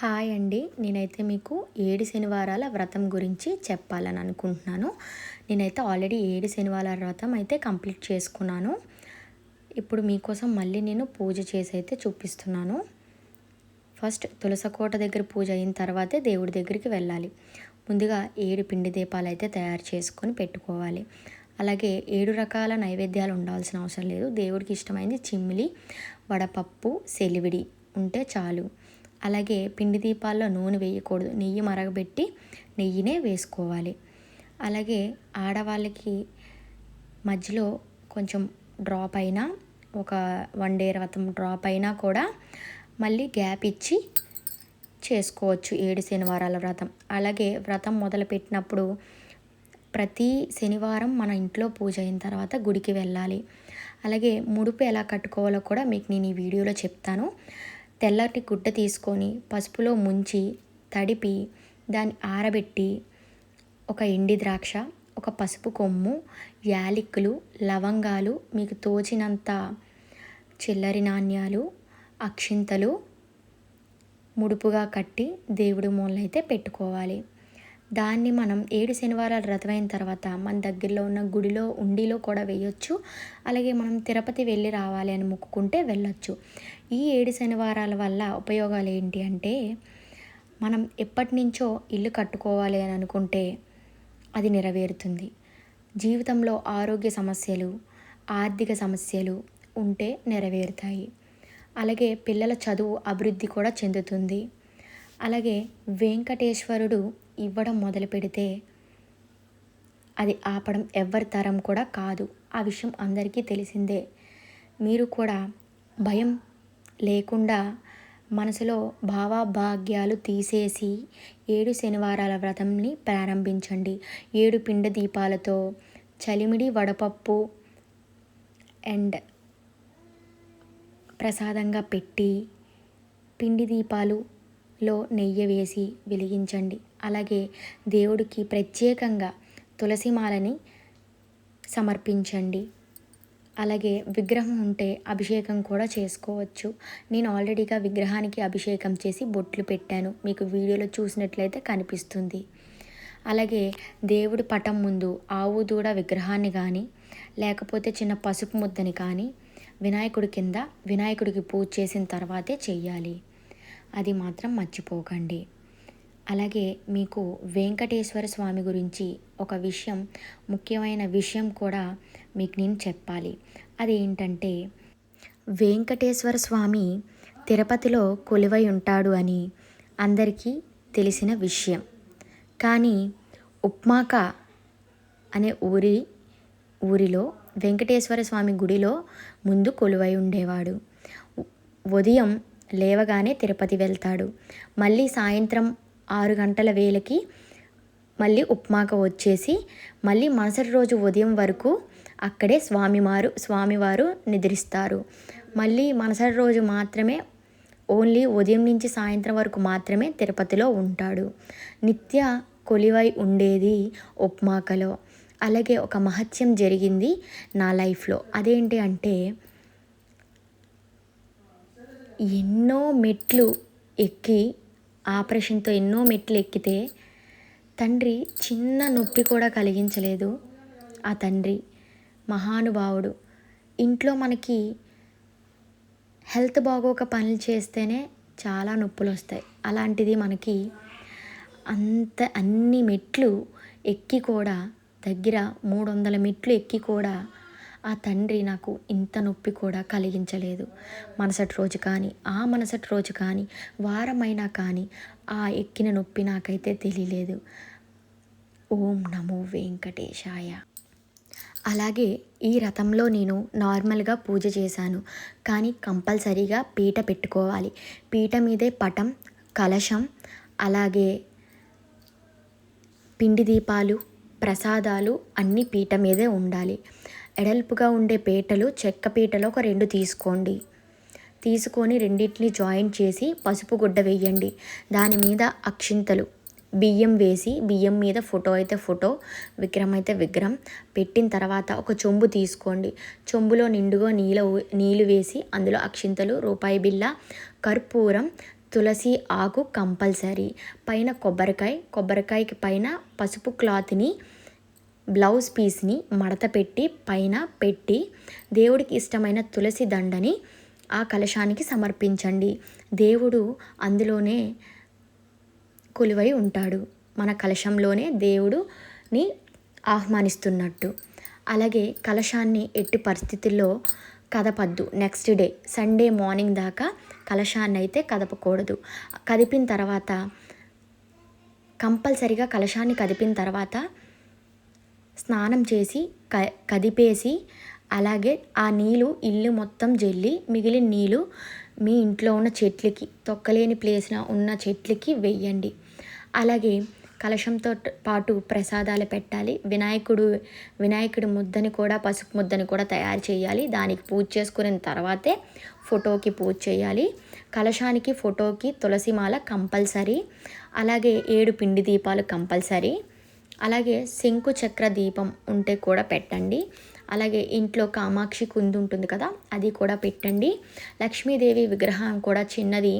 Hi అండి. నేనైతే మీకు 7 శనివారాల వ్రతం గురించి చెప్పాలని అనుకుంటున్నాను. నేనైతే ఆల్రెడీ 7 శనివారాల వ్రతం అయితే కంప్లీట్ చేసుకున్నాను. ఇప్పుడు మీకోసం మళ్ళీ నేను పూజ చేసి అయితే చూపిస్తున్నాను. ఫస్ట్ తులసకోట దగ్గర పూజ అయిన తర్వాతే దేవుడి దగ్గరికి వెళ్ళాలి. ముందుగా 7 పిండి దీపాలు అయితే తయారు చేసుకొని పెట్టుకోవాలి. అలాగే 7 రకాల నైవేద్యాలు ఉండాల్సిన అవసరం లేదు. దేవుడికి ఇష్టమైంది చిమ్మిలి, వడపప్పు, సెలివిడి ఉంటే చాలు. అలాగే పిండి దీపాల్లో నూనె వేయకూడదు, నెయ్యి మరగబెట్టి నెయ్యినే వేసుకోవాలి. అలాగే ఆడవాళ్ళకి మధ్యలో కొంచెం డ్రాప్ అయినా, ఒక 1 డే వ్రతం డ్రాప్ అయినా కూడా మళ్ళీ గ్యాప్ ఇచ్చి చేసుకోవచ్చు 7 శనివారాల వ్రతం. అలాగే వ్రతం మొదలుపెట్టినప్పుడు ప్రతి శనివారం మన ఇంట్లో పూజ అయిన తర్వాత గుడికి వెళ్ళాలి. అలాగే ముడుపు ఎలా కట్టుకోవాలో కూడా మీకు నేను ఈ వీడియోలో చెప్తాను. తెల్లటి గుడ్డ తీసుకొని పసుపులో ముంచి తడిపి దాన్ని ఆరబెట్టి ఒక ఎండి ద్రాక్ష, ఒక పసుపు కొమ్ము, యాలకులు, లవంగాలు, మీకు తోచినంత చిల్లరి నాణ్యాలు, అక్షింతలు ముడుపుగా కట్టి దేవుడి మూలనైతే పెట్టుకోవాలి. దాన్ని మనం 7 శనివారాలు వ్రతమైన తర్వాత మన దగ్గరలో ఉన్న గుడిలో ఉండిలో కూడా వేయొచ్చు. అలాగే మనం తిరుపతి వెళ్ళి రావాలి అని మొక్కుకుంటే వెళ్ళొచ్చు. ఈ 7 శనివారాల వల్ల ఉపయోగాలు ఏంటి అంటే, మనం ఎప్పటి నుంచో ఇల్లు కట్టుకోవాలి అని అనుకుంటే అది నెరవేరుతుంది. జీవితంలో ఆరోగ్య సమస్యలు, ఆర్థిక సమస్యలు ఉంటే నెరవేరుతాయి. అలాగే పిల్లల చదువు అభివృద్ధి కూడా చెందుతుంది. అలాగే వెంకటేశ్వరుడు ఇవ్వడం మొదలు పెడితే అది ఆపడం ఎవ్వరి తరం కూడా కాదు. ఆ విషయం అందరికీ తెలిసిందే. మీరు కూడా భయం లేకుండా మనసులో భావాభాగ్యాలు తీసేసి 7 శనివారాల వ్రతంని ప్రారంభించండి. 7 పిండి దీపాలతో చలిమిడి వడపప్పు అండ్ ప్రసాదంగా పెట్టి పిండి దీపాలులో నెయ్యి వేసి వెలిగించండి. అలాగే దేవుడికి ప్రత్యేకంగా తులసిమాలని సమర్పించండి. అలాగే విగ్రహం ఉంటే అభిషేకం కూడా చేసుకోవచ్చు. నేను ఆల్రెడీగా విగ్రహానికి అభిషేకం చేసి బొట్లు పెట్టాను, మీకు వీడియోలో చూసినట్లయితే కనిపిస్తుంది. అలాగే దేవుడి పటం ముందు ఆవు దూడ విగ్రహాన్ని కానీ, లేకపోతే చిన్న పసుపు ముద్దని కానీ వినాయకుడి కింద వినాయకుడికి పూజ చేసిన తర్వాతే చెయ్యాలి. అది మాత్రం మర్చిపోకండి. అలాగే మీకు వెంకటేశ్వర స్వామి గురించి ఒక విషయం, ముఖ్యమైన విషయం కూడా మీకు నేను చెప్పాలి. అదేంటంటే, వెంకటేశ్వర స్వామి తిరుపతిలో కొలువై ఉంటాడు అని అందరికీ తెలిసిన విషయం. కానీ ఉప్మాక అనే ఊరిలో వెంకటేశ్వర స్వామి గుడిలో ముందు కొలువై ఉండేవాడు. ఉదయం లేవగానే తిరుపతి వెళ్తాడు. మళ్ళీ సాయంత్రం 6 గంటల వేళకి మళ్ళీ ఉప్మాక వచ్చేసి మళ్ళీ మరుసటి రోజు ఉదయం వరకు అక్కడే స్వామివారు నిద్రిస్తారు. మళ్ళీ మరుసటి రోజు మాత్రమే, ఓన్లీ ఉదయం నుంచి సాయంత్రం వరకు మాత్రమే తిరుపతిలో ఉంటాడు. నిత్య కొలువై ఉండేది ఉప్మాకలో. అలాగే ఒక మహత్యం జరిగింది నా లైఫ్లో. అదేంటి అంటే, ఎన్నో మెట్లు ఎక్కి, ఆపరేషన్తో ఎన్నో మెట్లు ఎక్కితే తండ్రి చిన్న నొప్పి కూడా కలిగించలేదు. ఆ తండ్రి మహానుభావుడు. ఇంట్లో మనకి హెల్త్ బాగోక పనులు చేస్తేనే చాలా నొప్పులు వస్తాయి. అలాంటిది మనకి అన్ని మెట్లు ఎక్కి కూడా, దగ్గర 300 మెట్లు ఎక్కి కూడా ఆ తండ్రి నాకు ఇంత నొప్పి కూడా కలిగించలేదు. మరుసటి రోజు కానీ వారమైనా కానీ ఆ ఎక్కిన నొప్పి నాకైతే తెలియలేదు. ఓం నమో వెంకటేశాయ. అలాగే ఈ రథంలో నేను నార్మల్గా పూజ చేశాను, కానీ కంపల్సరీగా పీట పెట్టుకోవాలి. పీట మీదే పటం, కలశం, అలాగే పిండి దీపాలు, ప్రసాదాలు అన్నీ పీట మీదే ఉండాలి. ఎడల్పుగా ఉండే పీటలు, చెక్క పీటలో ఒక 2 తీసుకోండి. తీసుకొని రెండింటిని జాయింట్ చేసి పసుపు గుడ్డ వేయండి. దాని మీద అక్షింతలు, బియ్యం వేసి, బియ్యం మీద ఫోటో అయితే ఫోటో, విగ్రహం అయితే విగ్రహం పెట్టిన తర్వాత ఒక చెంబు తీసుకోండి. చెంబులో నిండుగా నీళ్ళు వేసి అందులో అక్షింతలు, రూపాయి బిళ్ళ, కర్పూరం, తులసి ఆకు కంపల్సరీ, పైన కొబ్బరికాయకి పైన పసుపు క్లాత్ని బ్లౌజ్ పీస్ని మడత పెట్టి పైన పెట్టి దేవుడికి ఇష్టమైన తులసి దండని ఆ కలశానికి సమర్పించండి. దేవుడు అందులోనే కొలువై ఉంటాడు. మన కలశంలోనే దేవుడుని ఆహ్వానిస్తున్నట్టు. అలాగే కలశాన్ని ఎట్టి పరిస్థితుల్లో కదపద్దు. నెక్స్ట్ డే సండే మార్నింగ్ దాకా కలశాన్ని అయితే కదపకూడదు. కదిపిన తర్వాత కంపల్సరిగా కలశాన్ని కదిపిన తర్వాత స్నానం చేసి కదిపేసి అలాగే ఆ నీళ్ళు ఇల్లు మొత్తం జల్లి మిగిలిన నీళ్ళు మీ ఇంట్లో ఉన్న చెట్లకి, తొక్కలేని ప్లేస్లో ఉన్న చెట్లకి వెయ్యండి. అలాగే కలశంతో పాటు ప్రసాదాలు పెట్టాలి. వినాయకుడి ముద్దని కూడా, పసుపు ముద్దని కూడా తయారు చేయాలి. దానికి పూజ చేసుకున్న తర్వాతే ఫోటోకి పూజ చేయాలి. కలశానికి, ఫోటోకి తులసిమాల కంపల్సరీ. అలాగే 7 పిండి దీపాలు కంపల్సరీ. అలాగే శంకు చక్ర దీపం ఉంటే కూడా పెట్టండి. అలాగే ఇంట్లో కామాక్షి కుందు ఉంటుంది కదా, అది కూడా పెట్టండి. లక్ష్మీదేవి విగ్రహం కూడా చిన్నది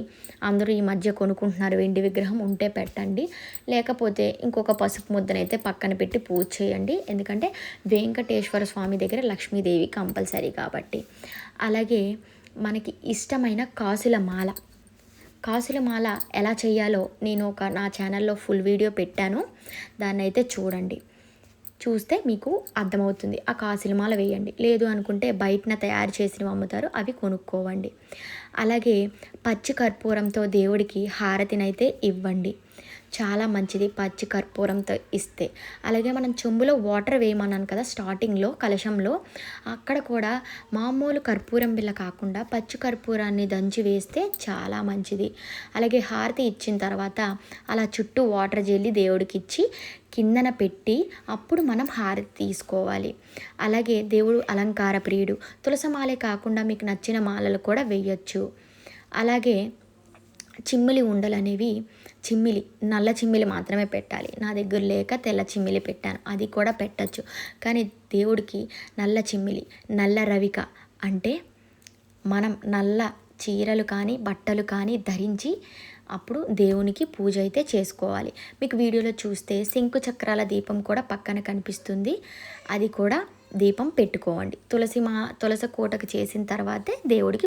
అందరూ ఈ మధ్య కొనుక్కుంటున్నారు, వెండి విగ్రహం ఉంటే పెట్టండి. లేకపోతే ఇంకొక పసుపు ముద్దనైతే పక్కన పెట్టి పూజ చేయండి. ఎందుకంటే వెంకటేశ్వర స్వామి దగ్గర లక్ష్మీదేవి కంపల్సరీ కాబట్టి. అలాగే మనకి ఇష్టమైన కాసుల మాల ఎలా చేయాలో నేను నా ఛానల్లో ఫుల్ వీడియో పెట్టాను, దాన్ని అయితే చూడండి. చూస్తే మీకు అర్థమవుతుంది. ఆ కాసుల మాల వేయండి. లేదు అనుకుంటే బయటన తయారు చేసినవి అమ్ముతారు, అవి కొనుక్కోవండి. అలాగే పచ్చి కర్పూరంతో దేవుడికి హారతినైతే ఇవ్వండి. చాలా మంచిది పచ్చి కర్పూరంతో ఇస్తే. అలాగే మనం చెంబులో వాటర్ వేయమన్నాను కదా స్టార్టింగ్లో కలశంలో, అక్కడ కూడా మామూలు కర్పూరం బిళ్ళ కాకుండా పచ్చి కర్పూరాన్ని దంచి వేస్తే చాలా మంచిది. అలాగే హారతి ఇచ్చిన తర్వాత అలా చుట్టూ వాటర్ జల్లి దేవుడికి ఇచ్చి కిందన పెట్టి అప్పుడు మనం హారతి తీసుకోవాలి. అలాగే దేవుడు అలంకార ప్రియుడు. తులసమాలే కాకుండా మీకు నచ్చిన మాలలు కూడా వేయచ్చు. అలాగే చిమ్మిలి ఉండలు అనేవి, నల్ల చిమ్మిలి మాత్రమే పెట్టాలి. నా దగ్గర లేక తెల్ల చిమ్మిలి పెట్టాను, అది కూడా పెట్టచ్చు. కానీ దేవుడికి నల్ల చిమ్మిలి, నల్ల రవిక అంటే మనం నల్ల చీరలు కానీ బట్టలు కానీ ధరించి అప్పుడు దేవునికి పూజ అయితే చేసుకోవాలి. మీకు వీడియోలో చూస్తే శంకు చక్రాల దీపం కూడా పక్కన కనిపిస్తుంది, అది కూడా దీపం పెట్టుకోండి. తులసి కోటకు చేసిన తర్వాతే దేవుడికి